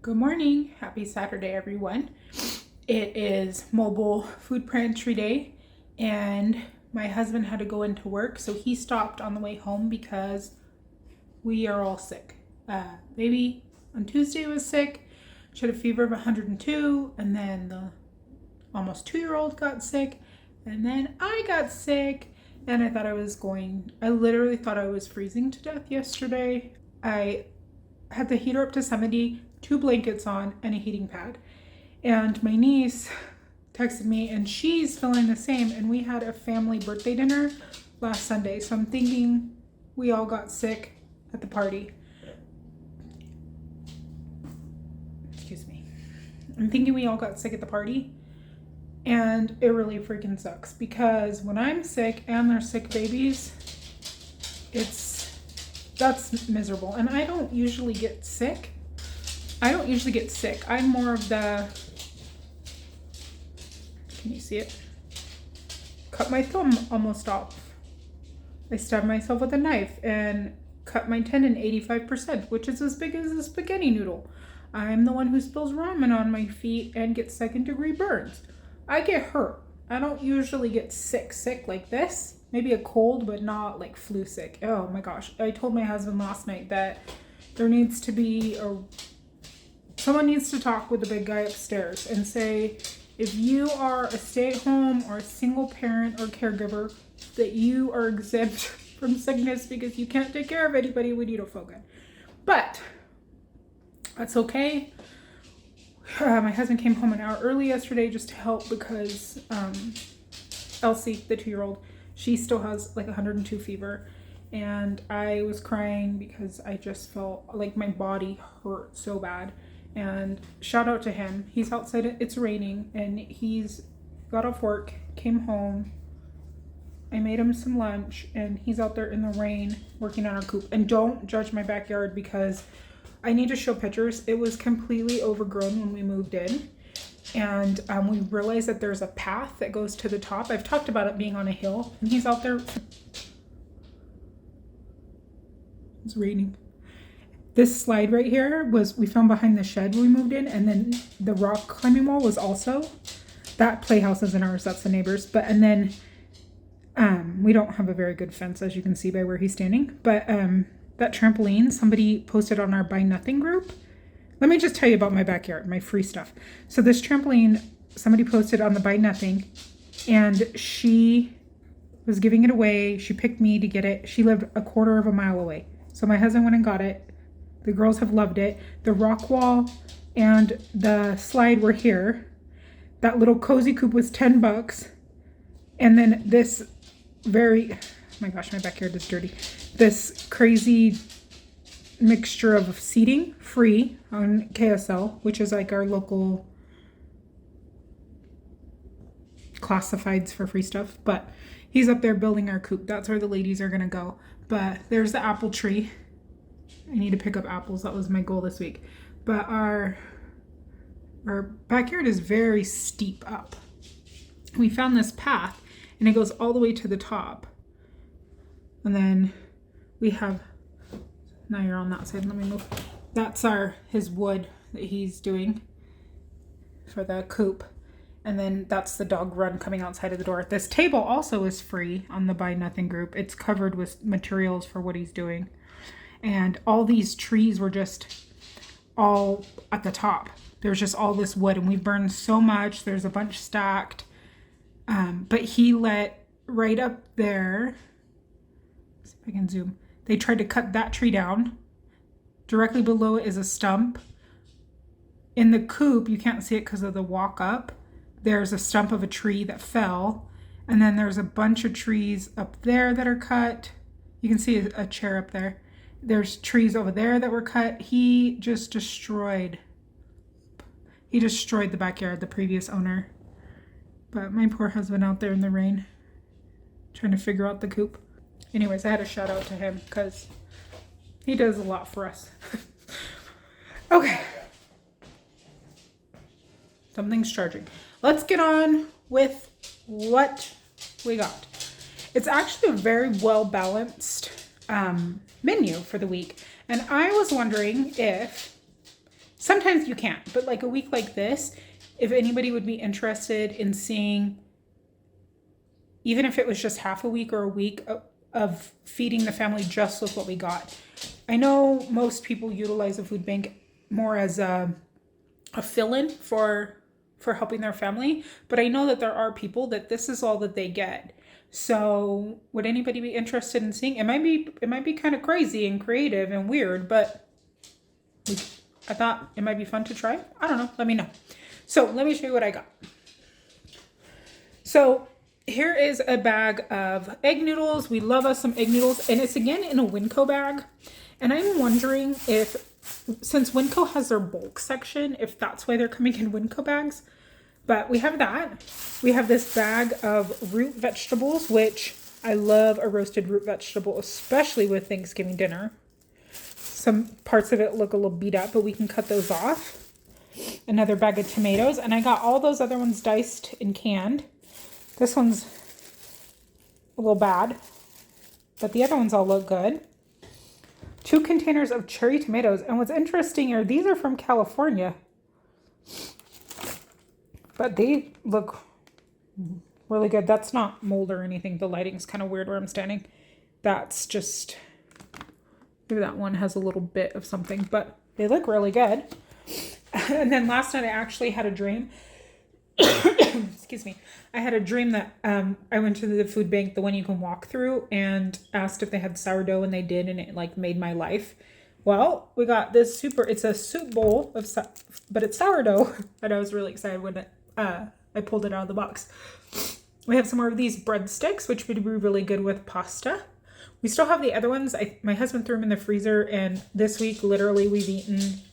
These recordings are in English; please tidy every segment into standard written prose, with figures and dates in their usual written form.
Good morning. Happy Saturday, everyone. It is mobile food pantry day, and my husband had to go into work, so he stopped on the way home because we are all sick. Baby on Tuesday was sick. She had a fever of 102, and then the almost 2-year-old got sick, and then I got sick, and I literally thought I was freezing to death yesterday. I had the heater up to 70, 2 blankets on, and a heating pad. And my niece texted me, and she's feeling the same. And we had a family birthday dinner last Sunday. So I'm thinking we all got sick at the party. Excuse me. I'm thinking we all got sick at the party. And it really freaking sucks because when I'm sick and there's sick babies, that's miserable. And I don't usually get sick. I'm more of the, can you see it? Cut my thumb almost off. I stabbed myself with a knife and cut my tendon 85%, which is as big as a spaghetti noodle. I'm the one who spills ramen on my feet and gets second-degree burns. I get hurt. I don't usually get sick like this. Maybe a cold, but not like flu sick. Oh my gosh. I told my husband last night that there needs to be someone needs to talk with the big guy upstairs and say, if you are a stay-at-home or a single parent or caregiver, that you are exempt from sickness because you can't take care of anybody when you don't feel good. But that's okay. My husband came home an hour early yesterday just to help because Elsie, the 2-year-old, she still has like 102 fever. And I was crying because I just felt like my body hurt so bad. And shout out to him. He's outside, it's raining, and he's got off work, came home. I made him some lunch, and he's out there in the rain working on our coop. And don't judge my backyard because I need to show pictures. It was completely overgrown when we moved in. And we realized that there's a path that goes to the top. I've talked about it being on a hill, and he's out there. It's raining. This slide right here we found behind the shed when we moved in, and then the rock climbing wall was also. That playhouse isn't ours, that's the neighbor's. And then we don't have a very good fence, as you can see by where he's standing. But that trampoline, somebody posted on our Buy Nothing group. Let me just tell you about my backyard, my free stuff. So this trampoline, somebody posted on the Buy Nothing, and she was giving it away. She picked me to get it. She lived a quarter of a mile away. So my husband went and got it. The girls have loved it. The rock wall and the slide were here. That little cozy coop was $10. And then this oh my gosh, my backyard is dirty. This crazy mixture of seating, free on KSL, which is like our local classifieds for free stuff. But he's up there building our coop. That's where the ladies are gonna go. But there's the apple tree. I need to pick up apples. That was my goal this week. But our backyard is very steep up. We found this path, and it goes all the way to the top. And then we have, now you're on that side, let me move. That's his wood that he's doing for the coop. And then that's the dog run coming outside of the door. This table also is free on the Buy Nothing group. It's covered with materials for what he's doing. And all these trees were just all at the top. There's just all this wood, and we burned so much. There's a bunch stacked. But he let right up there, let's see if I can zoom. They tried to cut that tree down. Directly below it is a stump. In the coop, you can't see it because of the walk up. There's a stump of a tree that fell. And then there's a bunch of trees up there that are cut. You can see a chair up there. There's trees over there that were cut. He just destroyed the backyard, the previous owner. But my poor husband out there in the rain trying to figure out the coop. Anyways, I had a shout out to him because he does a lot for us. Okay. Something's charging. Let's get on with what we got. It's actually a very well balanced menu for the week. And I was wondering if Sometimes you can't, but like a week like this, if anybody would be interested in seeing, even if it was just half a week or a week of feeding the family just with what we got. I know most people utilize a food bank more as a fill-in for helping their family, but I know that there are people that this is all that they get. So would anybody be interested in seeing? It might be kind of crazy and creative and weird, but I thought it might be fun to try. I don't know. Let me know. So let me show you what I got. So here is a bag of egg noodles. We love us some egg noodles, and it's again in a Winco bag. And I'm wondering if, since Winco has their bulk section, if that's why they're coming in Winco bags. But we have that. We have this bag of root vegetables, which I love a roasted root vegetable, especially with Thanksgiving dinner. Some parts of it look a little beat up, but we can cut those off. Another bag of tomatoes. And I got all those other ones diced and canned. This one's a little bad, but the other ones all look good. 2 containers of cherry tomatoes. And what's interesting are these are from California, but they look really good. That's not mold or anything. The lighting's kind of weird where I'm standing. That's just, maybe that one has a little bit of something, but they look really good. And then last night I actually had a dream. Excuse me. I had a dream that I went to the food bank, the one you can walk through, and asked if they had sourdough, and they did, and it like made my life. Well, we got this it's a soup bowl of but it's sourdough, and I was really excited when I pulled it out of the box. We have some more of these breadsticks, which would be really good with pasta. We still have the other ones. My husband threw them in the freezer, and this week literally we've eaten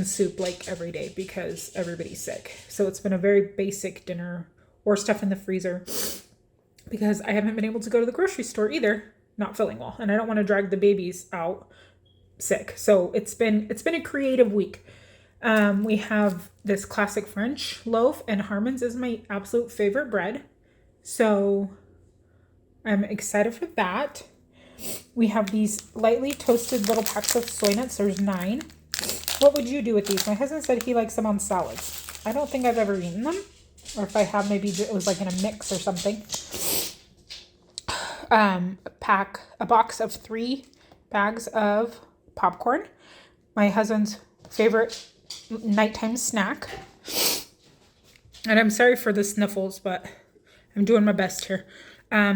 soup like every day because everybody's sick. So it's been a very basic dinner or stuff in the freezer because I haven't been able to go to the grocery store either, not feeling well, and I don't want to drag the babies out sick. So it's been a creative week. We have this classic French loaf, and Harmon's is my absolute favorite bread. So I'm excited for that. We have these lightly toasted little packs of soy nuts. There's 9. What would you do with these? My husband said he likes them on salads. I don't think I've ever eaten them. Or if I have, maybe it was like in a mix or something. A box of 3 bags of popcorn. My husband's favorite nighttime snack. And I'm sorry for the sniffles, but I'm doing my best here.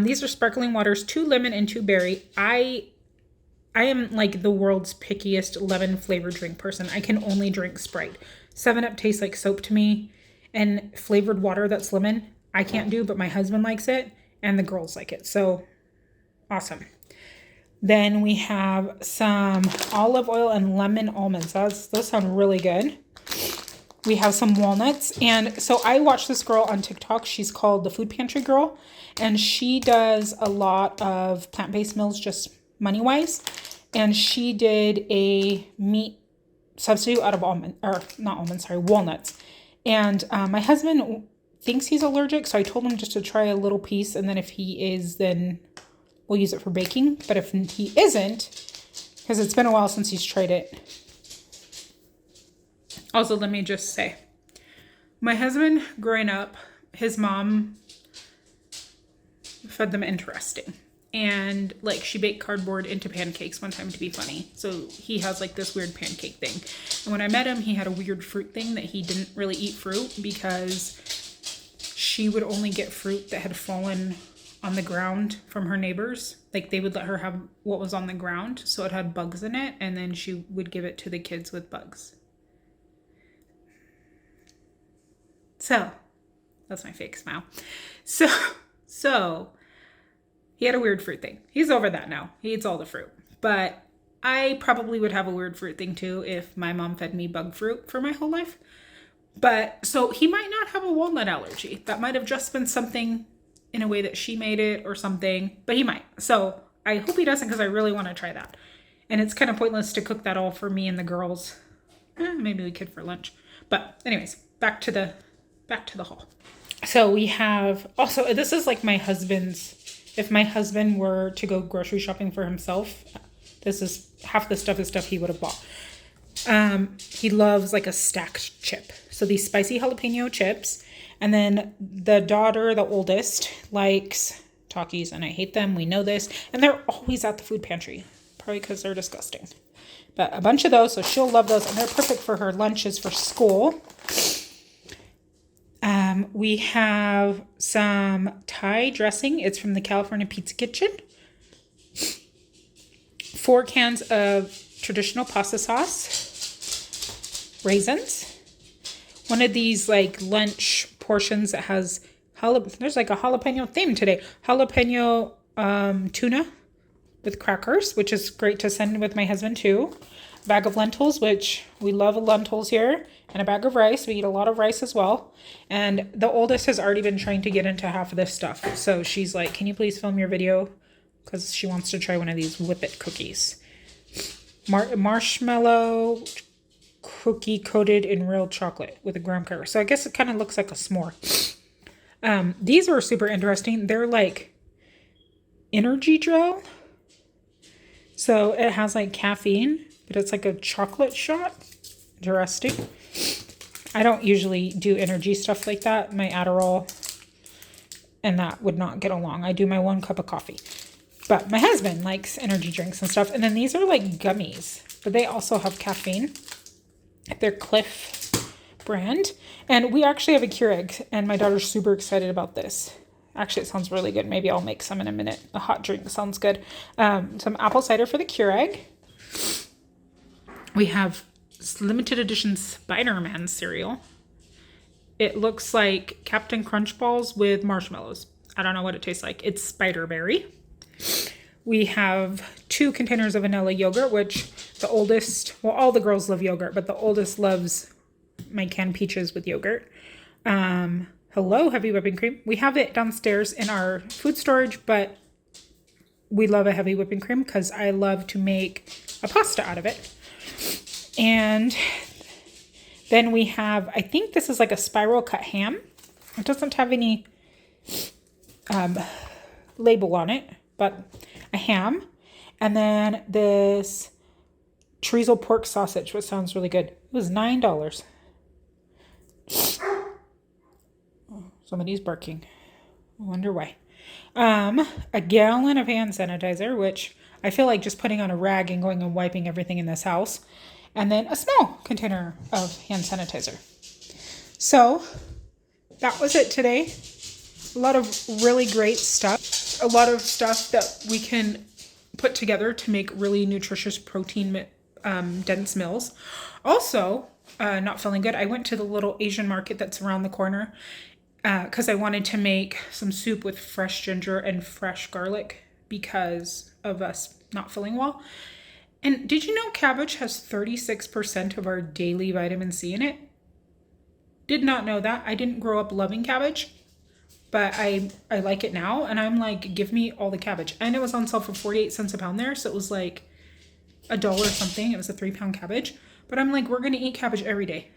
These are sparkling waters, 2 lemon and 2 berry. I am like the world's pickiest lemon flavored drink person. I can only drink Sprite. 7-Up tastes like soap to me. And flavored water that's lemon, I can't do, but my husband likes it. And the girls like it. So, awesome. Then we have some olive oil and lemon almonds. Those sound really good. We have some walnuts. And so I watch this girl on TikTok. She's called the Food Pantry Girl. And she does a lot of plant-based meals just money-wise. And she did a meat substitute out of walnuts. And my husband thinks he's allergic, so I told him just to try a little piece, and then if he is, then we'll use it for baking. But if he isn't, because it's been a while since he's tried it. Also, let me just say, my husband, growing up, his mom fed them interesting. And like she baked cardboard into pancakes one time to be funny. So he has like this weird pancake thing. And when I met him, he had a weird fruit thing that he didn't really eat fruit because she would only get fruit that had fallen on the ground from her neighbors. Like they would let her have what was on the ground. So it had bugs in it. And then she would give it to the kids with bugs. So that's my fake smile. So he had a weird fruit thing. He's over that now. He eats all the fruit. But I probably would have a weird fruit thing too if my mom fed me bug fruit for my whole life. But so he might not have a walnut allergy. That might have just been something in a way that she made it or something. But he might. So I hope he doesn't because I really want to try that. And it's kind of pointless to cook that all for me and the girls. Maybe we could for lunch. But anyways, back to the haul. So we have also, this is like my husband's. If my husband were to go grocery shopping for himself, this is half the stuff is stuff he would have bought. He loves like a stacked chip. So these spicy jalapeno chips. And then the daughter, the oldest, likes Takis, and I hate them. We know this. And they're always at the food pantry, probably because they're disgusting. But a bunch of those, so she'll love those, and they're perfect for her lunches for school. We have some Thai dressing. It's from the California Pizza Kitchen. 4 cans of traditional pasta sauce. Raisins. One of these like lunch portions that has there's like a jalapeno theme today. Jalapeno tuna with crackers, which is great to send with my husband too. A bag of lentils, which we love lentils here, and a bag of rice. We eat a lot of rice as well. And the oldest has already been trying to get into half of this stuff. So she's like, can you please film your video? Because she wants to try one of these Whip It cookies. Marshmallow cookie coated in real chocolate with a graham cracker. So I guess it kind of looks like a s'more. These are super interesting. They're like energy gel. So it has like caffeine, but it's like a chocolate shot. Interesting. I don't usually do energy stuff like that. My Adderall and that would not get along. I do my 1 cup of coffee. But my husband likes energy drinks and stuff. And then these are like gummies, but they also have caffeine. They're Cliff brand. And we actually have a Keurig, and my daughter's super excited about this. Actually, it sounds really good. Maybe I'll make some in a minute. A hot drink sounds good. Some apple cider for the Keurig. We have limited edition Spider-Man cereal. It looks like Captain Crunch balls with marshmallows. I don't know what it tastes like. It's Spider-Berry. We have 2 containers of vanilla yogurt, which the oldest, well, all the girls love yogurt, but the oldest loves my canned peaches with yogurt. Hello, heavy whipping cream. We have it downstairs in our food storage, but we love a heavy whipping cream because I love to make a pasta out of it. And then we have, I think this is like a spiral cut ham. It doesn't have any label on it, but a ham. And then this chorizo pork sausage, which sounds really good. It was $9. Oh, somebody's barking. I wonder why. A gallon of hand sanitizer, which I feel like just putting on a rag and going and wiping everything in this house. And then a small container of hand sanitizer. So that was it today. A lot of really great stuff. A lot of stuff that we can put together to make really nutritious protein dense meals. Also, not feeling good. I went to the little Asian market that's around the corner because I wanted to make some soup with fresh ginger and fresh garlic because of us not feeling well. And did you know cabbage has 36% of our daily vitamin C in it? Did not know that. I didn't grow up loving cabbage, but I like it now. And I'm like, give me all the cabbage. And it was on sale for 48 cents a pound there. So it was like $1 something. It was a 3-pound cabbage. But I'm like, we're going to eat cabbage every day.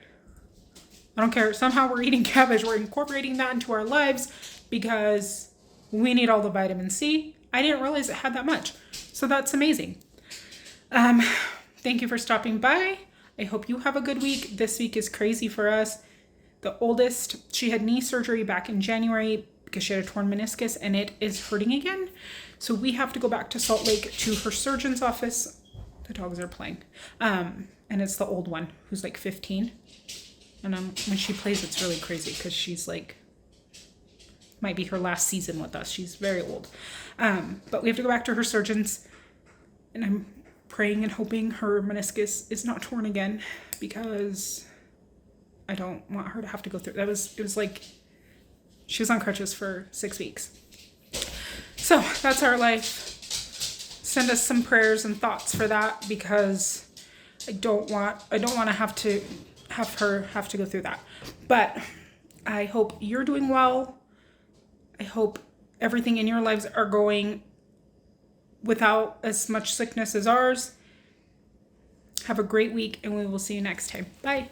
I don't care. Somehow we're eating cabbage. We're incorporating that into our lives because we need all the vitamin C. I didn't realize it had that much. So that's amazing. Thank you for stopping by. I hope you have a good week. This week is crazy for us. The oldest, she had knee surgery back in January because she had a torn meniscus and it is hurting again. So we have to go back to Salt Lake to her surgeon's office. The dogs are playing. And it's the old one who's like 15. And when she plays, it's really crazy because she's like, might be her last season with us. She's very old. But we have to go back to her surgeon's, and I'm praying and hoping her meniscus is not torn again because I don't want her to have to go through. It was like she was on crutches for 6 weeks. So that's our life. Send us some prayers and thoughts for that because I don't want to have her have to go through that. But I hope you're doing well. I hope everything in your lives are going without as much sickness as ours. Have a great week and we will see you next time. Bye.